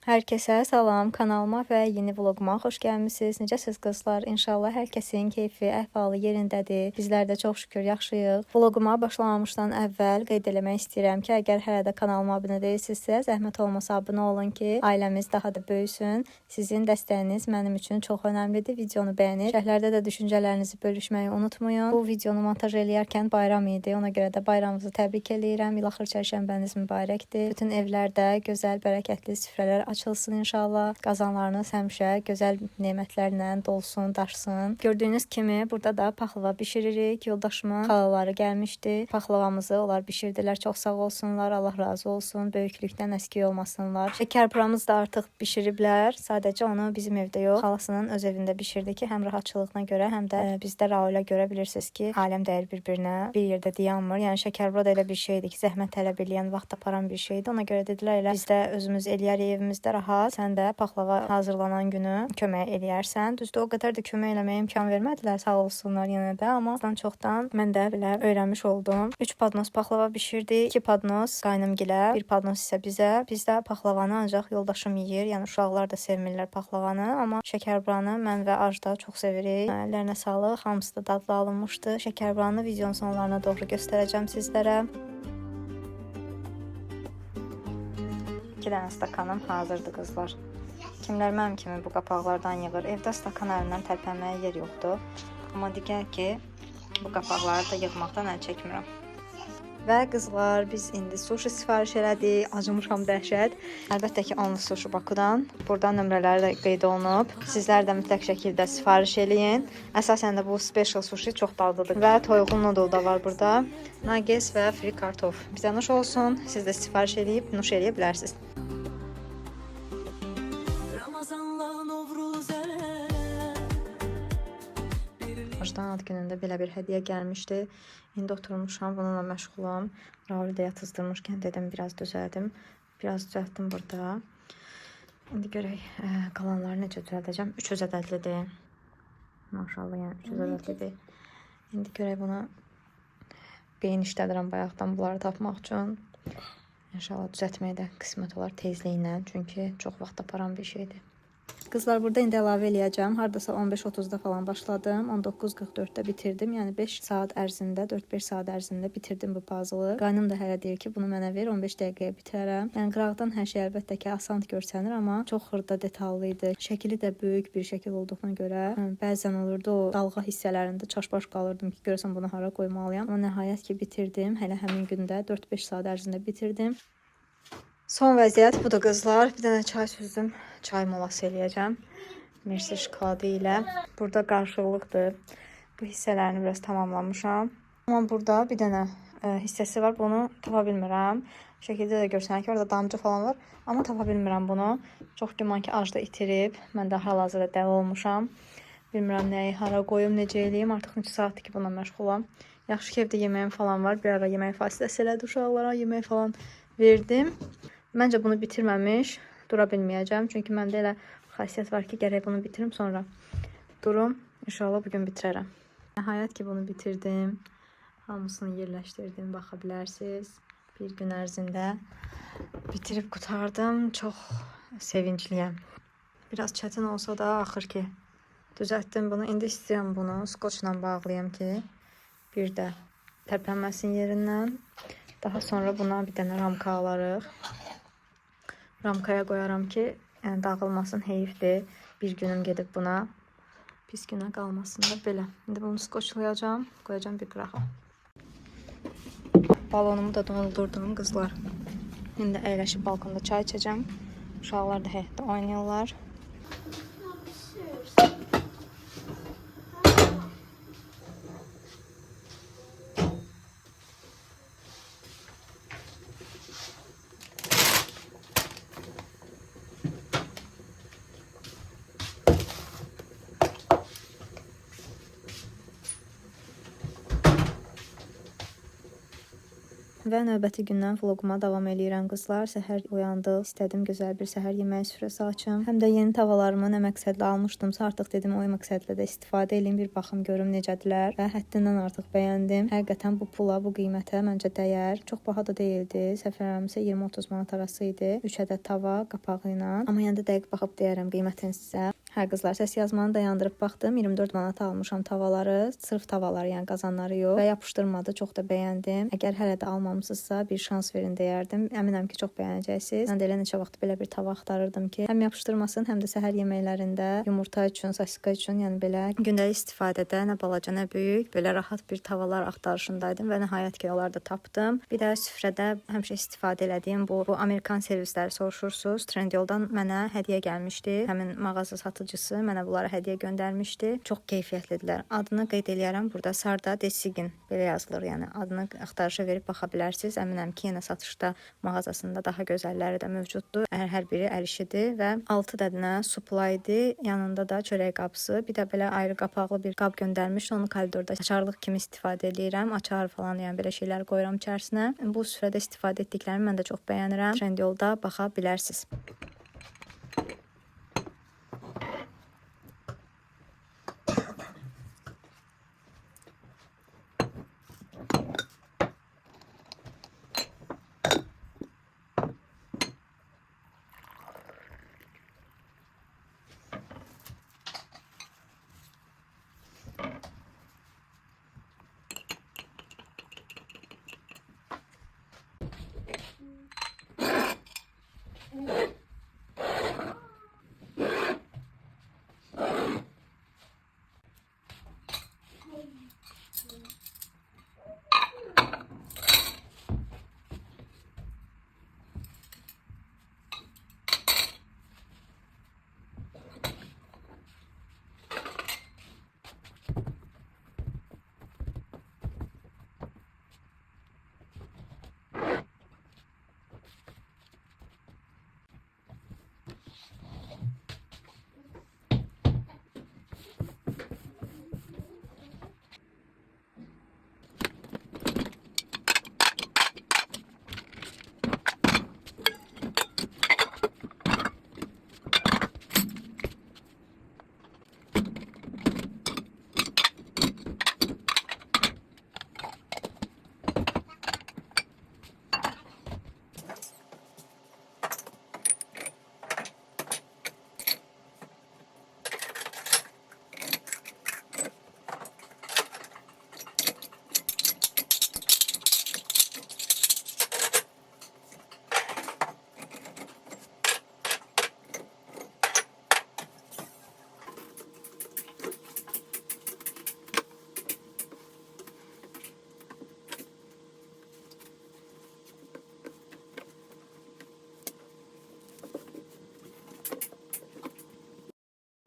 Hər kəsə salam, kanalıma və yeni vloquma xoş gəlmisiniz. Necəsiz qızlar? İnşallah hər kəsin keyfi, əhvalı yerindədir. Bizlər də çox şükür yaxşıyıq. Vloquma başlamamışdan əvvəl qeyd eləmək istəyirəm ki, əgər hələ də kanalıma abunə deyilsinizsə, zəhmət olmasa abunə olun ki, ailəmiz daha da böyüsün. Sizin dəstəyiniz mənim üçün çox önəmlidir. Videonu bəyənib, şərhlərdə də düşüncələrinizi bölüşməyi unutmayın. Bu videonu montaj eləyərkən bayram idi. Ona görə də bayramınızı təbrik eləyirəm. İlaxır çərşənbəniz mübarəkdir. Bütün evlərdə gözəl, bərəkətli süfrələr açılsın inşallah. Qazanlarınız həmişə gözəl nemətlərlə dolsun, daşsın. Gördüyünüz kimi burada da paxlava bişiririk. Yoldaşımın xalaları gəlmişdi. Paxlavamızı onlar bişirdilər. Çox sağ olsunlar. Allah razı olsun. Böyüklükdən əskik olmasınlar. Şəkərburamız da artıq bişiriblər. Sadəcə onu bizim evdə yox, xalasının öz evində bişirdi ki, həm rahatçılığına görə, həm də bizdə Raulə görə bilirsiniz ki, aləm dəyər bir-birinə bir yerdə dayanmır. Yəni şəkərbura da elə bir şeydir ki, zəhmət tələb eləyən, vaxt aparan bir şeydir. Ona görə dedilər elə biz də özümüz eləyərik evimizdə rahat. Sən də paxlava hazırlanan günü kömək eləyərsən. Düzdür, o qədər də kömək eləməyə imkan vermədilər, sağ olsunlar yenə də, amma çoxdan mən də belə öyrənmiş oldum. 3 padnos paxlava bişirdik. 2 padnos qaynımgilə, 1 padnos isə bizə. Bizdə paxlavanı ancaq yoldaşım yeyir. Yəni uşaqlar da sevmirlər paxlavanı, amma şəkərburanı mən və Ajda çox sevirik. Əllərinə sağlıq. Hamısı da dadlı alınmışdı. Şəkərburanı videonun sonlarına doğru göstərəcəm sizlərə. 2 dənə stakanım hazırdır qızlar. Kimlər mənim kimi bu qapaqlardan yığır? Evdə stakan əlindən tərpənməyə yer yoxdur. Amma digər ki, bu qapaqları da yığmaqdan əl çəkmirəm. Və qızlar, biz indi sushi sifariş elədik. Acımışam dəhşət. Əlbəttə ki, onlu sushi Bakudan. Burada nömrələri də qeyd olunub. Sizlər də mütləq şəkildə sifariş eləyin. Əsasən də bu special sushi çox dadlıdır. Və toyuqlu noodle da var burada. Nuggets və free kartof. Bizə nuş olsun. Siz də sifariş eləyib nuş eləyə bilərsiniz. Ajdan ad günündə belə bir hədiyyə gəlmişdi. İndi oturmuşam, bununla məşğulam. Rauli də yatızdırmışkən dedim, biraz düzəldim. Biraz düzəltdim burada. İndi görək, qalanları necə düzəldəcəm. 300 ədədlidir. Maşallah, yəni 300 ədədlidir. İndi görək bunu beyin işlədirəm bayaqdan bunları tapmaq üçün. İnşallah düzəltməyə də qismət olar tezliylə. Çünki çox vaxt aparan bir şeydir. Qızlar, burada indi əlavə eləyəcəm. Hardasa 15:30-da falan başladım. 19:44-də bitirdim. Yəni 5 saat ərzində, 4-5 saat ərzində bitirdim bu puzzle-ı. Qaynım da hələ deyir ki, bunu mənə ver, 15 dəqiqəyə bitirərəm. Yəni qıraqdan hər şey əlbəttə ki, asan görsənir, amma çox xırda detallı idi. Şəkili də böyük bir şəkil olduğuna görə bəzən olurdu o dalğa hissələrində çaşbaş qalırdım ki, görəsən bunu hara qoymalıyam. Amma nəhayət ki, bitirdim. Hələ həmin gündə 4-5 saat ərzində bitirdim. Son vəziyyət budur qızlar. Bir dənə çay süzdüm. Çay molası eləyəcəm. Mersi şokoladı ilə. Burada qarışıqlıqdır. Bu hissələrini biraz tamamlamışam. Amma burada bir dənə hissəsi var. Bunu tapa bilmirəm. Şəkildə də görsənir ki, orada damcı falan var. Amma tapa bilmirəm bunu. Çox güman ki, Ajda itirib. Mən də hal-hazırda dəli olmuşam. Bilmirəm nəyi hara qoyum, necə eləyim. Artıq neçə saatdır ki, buna məşğulam. Yaxşı ki, evdə yeməyim falan var. Bir ara yemək fasiləsi elədi uşaqlara. Yemək falan verdim. Məncə bunu bitirməmiş dura bilməyəcəm. Çünki məndə elə xasiyyət var ki, gərək bunu bitirim, sonra durum. İnşallah bugün bitirərəm. Nəhayət ki, bunu bitirdim. Hamısını yerləşdirdim, baxa bilərsiniz. Bir gün ərzində bitirib qutardım. Çox sevincliyəm. Biraz çətin olsa da axır ki düzəltdim bunu. İndi istəyirəm bunu skoçla bağlayam ki, bir də tərpənməsin yerindən. Daha sonra buna bir dənə ramka alarıq. Ramkaya qoyaram ki, yəni dağılmasın, heyifdir. Bir günüm gedib buna. Pis günə qalmasın da belə. İndi bunu skoçlayacağım, qoyacağım bir qırağa. Balonumu da doldurdum qızlar. İndi əyləşib balkonda çay içəcəm. Uşaqlar da həyətdə oynayırlar. Və növbəti gündən vloquma davam eləyirəm qızlar. Səhər oyandım, istədim gözəl bir səhər yeməyi süfrəsi açım. Həm də yeni tavalarımı nə məqsədlə almışdımsa, artıq dedim o məqsədlə də istifadə edeyim, bir baxım görüm necədirlər və həddindən artıq bəyəndim. Həqiqətən bu pula, bu qiymətə məncə dəyər. Çox baha da deyildi. Səhv eləmirəmsə 20-30 manat arası idi. 3 ədəd tava qapağı ilə. Amma yəni də dəqiq baxıb deyərəm qiymətini sizə. Hə qızlar, səs yazmanı dayandırıb baxdım. 24 manata almışam tavaları. Sırf tavaları, yəni qazanları yox. Və yapışdırmadı, çox da bəyəndim. Əgər hələ də almamısınızsa bir şans verin deyərdim. Əminəm ki, çox bəyənəcəksiniz. Mən də elə neçə vaxt belə bir tava axtarırdım ki, həm yapışdırmasın, həm də səhər yeməklərində yumurta üçün, sasika üçün, yəni belə gündəlik istifadədə nə balaca, nə böyük, belə rahat bir tavalar axtarışındaydım və nəhayət ki, onları da tapdım. Bir də süfrədə həmişə istifadə elədiyim bu Amerikan servisləri soruşursunuz. Trendyoldan mənə hədiyyə gəlmişdi. Həmin mağaza satıcısı mənə bunları hədiyyə göndərmişdi. Çox keyfiyyətlidirlər. Adını qeyd eləyərəm. Burada Sarda Design belə yazılır. Yəni adını axtarışa verib baxa bilərsiniz. Əminəm ki, yenə satışda mağazasında daha gözəlləri də mövcuddur. Hər biri əl işidir və 6 dənə supply-dir. Yanında da çörək qabısı, bir də belə ayrı qapaqlı bir qab göndərmişdi. Onu koridorda açarlıq kimi istifadə edirəm. Açar falan, yəni belə şeylər qoyuram içərisinə. Bu süfrədə istifadə etdiklərimi mən də çox bəyənirəm. Trendyolda baxa bilərsiniz.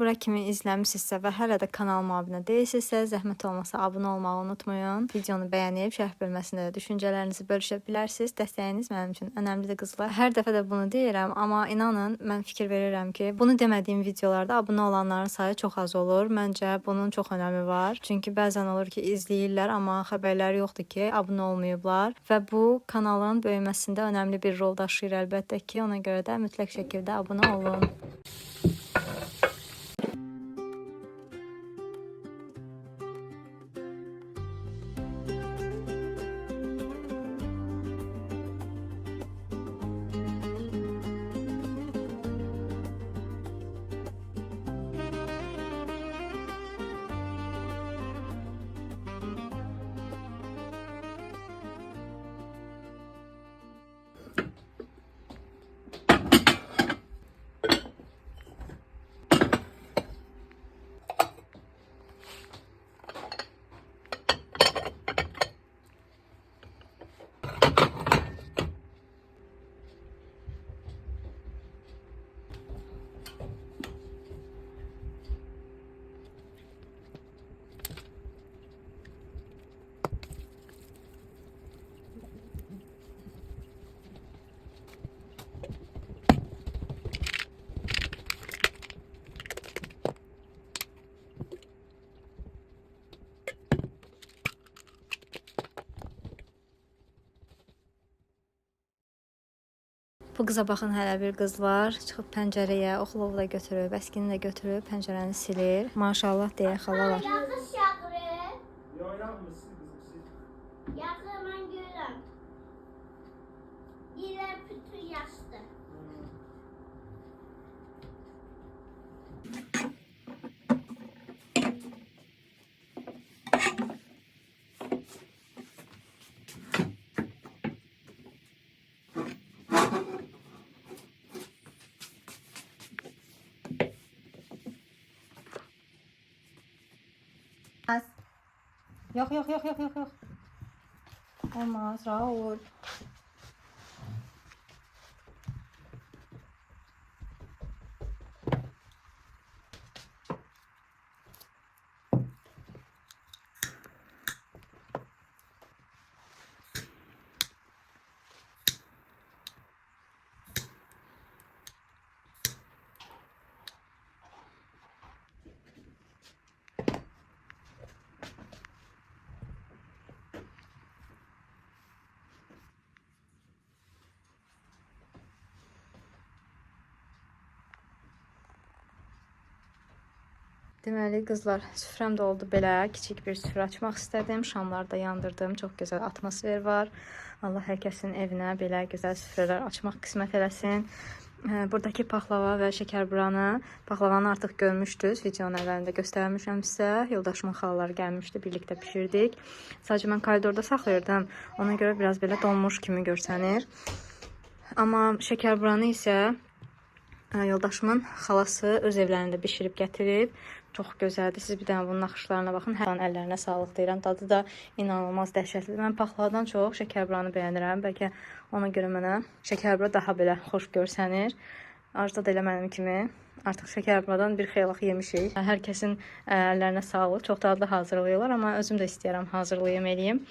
Bura kimi izləmişsinizsə və hələ də kanalıma abunə deyilsinizsə, zəhmət olmasa abunə olmağı unutmayın. Videonu bəyənib şərh bölməsində də düşüncələrinizi bölüşə bilərsiniz. Dəstəyiniz mənim üçün önəmlidir qızlar. Hər dəfə də bunu deyirəm, amma inanın mən fikir verirəm ki, bunu demədiyim videolarda abunə olanların sayı çox az olur. Məncə bunun çox önəmi var. Çünki bəzən olur ki, izləyirlər, amma xəbərləri yoxdur ki, abunə olmayıblar və bu kanalın böyüməsində önəmli bir rol daşıyır əlbəttə ki, ona görə də mütləq şəkildə abunə olun. Bu qıza baxın, hələ bir qız var. Çıxıb pəncərəyə, oxlovu da götürüb, əskini də götürüb, pəncərəni silir. Maşallah deyə xalalar. Yağış yağır. Yox, yağmır, siz qızım, siz. Yağır, mən görürəm. Yerə bütün yaşdı. Yox. Olmaz, Raul. Deməli qızlar, süfrəm də oldu belə. Kiçik bir süfrə açmaq istədim. Şamları da yandırdım. Çox gözəl atmosfer var. Allah hər kəsin evinə belə gözəl süfrələr açmaq qismət eləsin. Buradakı paxlava və şəkərburanı, paxlavanı artıq görmüşdünüz. Videonun əvvəlində göstərmişəm sizə. Yoldaşımın xalaları gəlmişdi, birlikdə bişirdik. Sadəcə mən koridorda saxlayırdım. Ona görə biraz belə donmuş kimi görsənir. Amma şəkərburanı isə yoldaşımın xalası öz evlərində bişirib gətirib. Çox gözəldir. Siz bir dənə bunun naxışlarına baxın. Hər an əllərinə sağlıq deyirəm. Dadı da inanılmaz dəhşətlidir. Mən paxlavadan çox şəkərburanı bəyənirəm. Bəlkə ona görə mənə şəkərbura daha belə xoş görsənir. Arzuda da elə mənim kimi artıq şəkərburadan bir xeylaq yemişik. Hər kəsin əllərinə sağlıq. Çox dadlı hazırlayırlar, amma özüm də istəyirəm hazırlayım eləyim.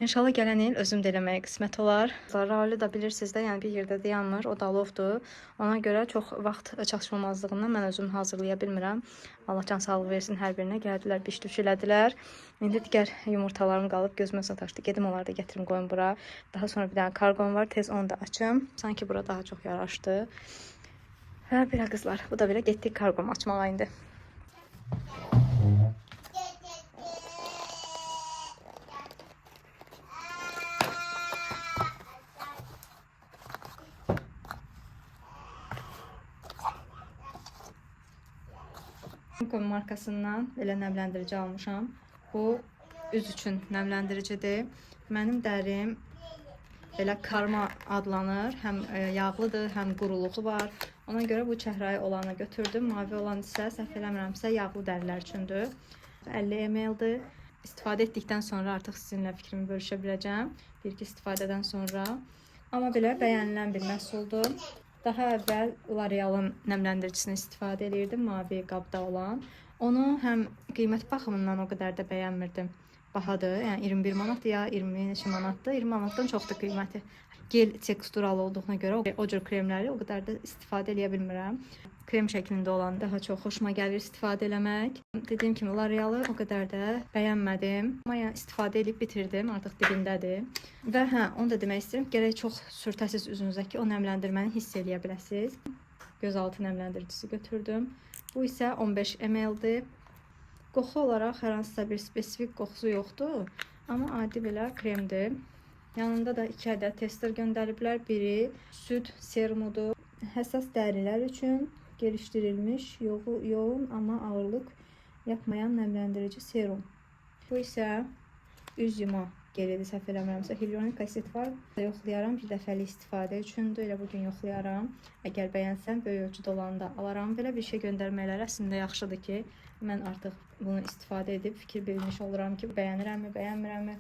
İnşallah gələn il özüm də eləməyə qismət olar. Rauli da bilirsiniz də, yəni bir yerdə dayanmır, o dalovdur. Ona görə çox vaxt çatışmamazlığından mən özüm hazırlaya bilmirəm. Allah can sağlığı versin hər birinə. Gəldilər, biş-düş elədilər. İndi digər yumurtalarım qalıb, gözümə sataşdı. Gedim onları da gətirim, qoyum bura. Daha sonra bir dənə karqom var, tez onu da açım. Sanki bura daha çox yaraşdı. Və belə qızlar, bu da belə getdik karqomu açmağa indi. Markasından belə nəmləndirici almışam. Bu üz üçün nəmləndiricidir. Mənim dərim belə karma adlanır. Həm yağlıdır, həm quruluğu var. Ona görə bu çəhrayı olanı götürdüm. Mavi olan isə səhv eləmirəmsə yağlı dərilər üçündür. 50 ml-dir. İstifadə etdikdən sonra artıq sizinlə fikrimi bölüşə biləcəm. Bir-iki istifadədən sonra. Amma belə bəyənilən bir məhsuldur. Daha əvvəl L'Oreal'ın nəmləndiricisini istifadə edirdim, mavi qabda olan. Onu həm qiymət baxımından o qədər də bəyənmirdim. Bahadır, yəni 21 manat ya 20 neçə manatdır. 20 manatdan çoxdur qiyməti. Gel teksturalı olduğuna görə o cür kremləri o qədər də istifadə edə bilmirəm. Krem şəklində olan daha çox xoşuma gəlir istifadə eləmək. Dediyim kimi L'Oreal'ı o qədər də bəyənmədim. Amma yəni istifadə edib bitirdim, artıq dibindədir. Və onu da demək istəyirəm, gərək çox sürtəsiz üzünüzdəki o nəmləndirməni hiss edə biləsiniz. Gözaltı nəmləndiricisi götürdüm. Bu isə 15 ml-dir. Qoxu olaraq hər hansısa bir spesifik qoxusu yoxdur, amma adi belə kremdir. Yanında da 2 ədəd tester göndəriblər. Biri süd serumudur. Həssas dərilər üçün gelişdirilmiş yoğun amma ağırlıq yapmayan nəmləndirici serum. Bu isə üz yuma gelidir, səhv eləmirəmsə. Hyaluronik asid var. Yoxlayaram, bir dəfəlik istifadə üçündür. Elə bugün yoxlayaram. Əgər bəyənsəm, böyük ölçüdə olanda alaram. Belə bir şey göndərmələri əslində yaxşıdır ki, mən artıq bunu istifadə edib fikir bilmiş oluram ki, bəyənirəmmi, bəyənmirəmmi.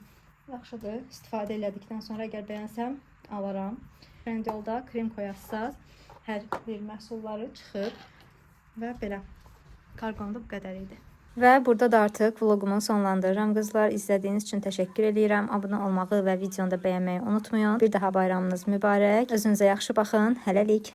Yaxşıdır. İstifadə elədikdən sonra əgər bəyənsəm, alaram. Trendyolda krem koyasaz hər bir məhsulları çıxır və belə. Karqomda bu qədər idi. Və burada da artıq vlogumu sonlandırıram qızlar. İzlədiyiniz üçün təşəkkür edirəm. Abunə olmağı və videonu da bəyənməyi unutmayın. Bir daha bayramınız mübarək. Özünüzə yaxşı baxın. Hələlik.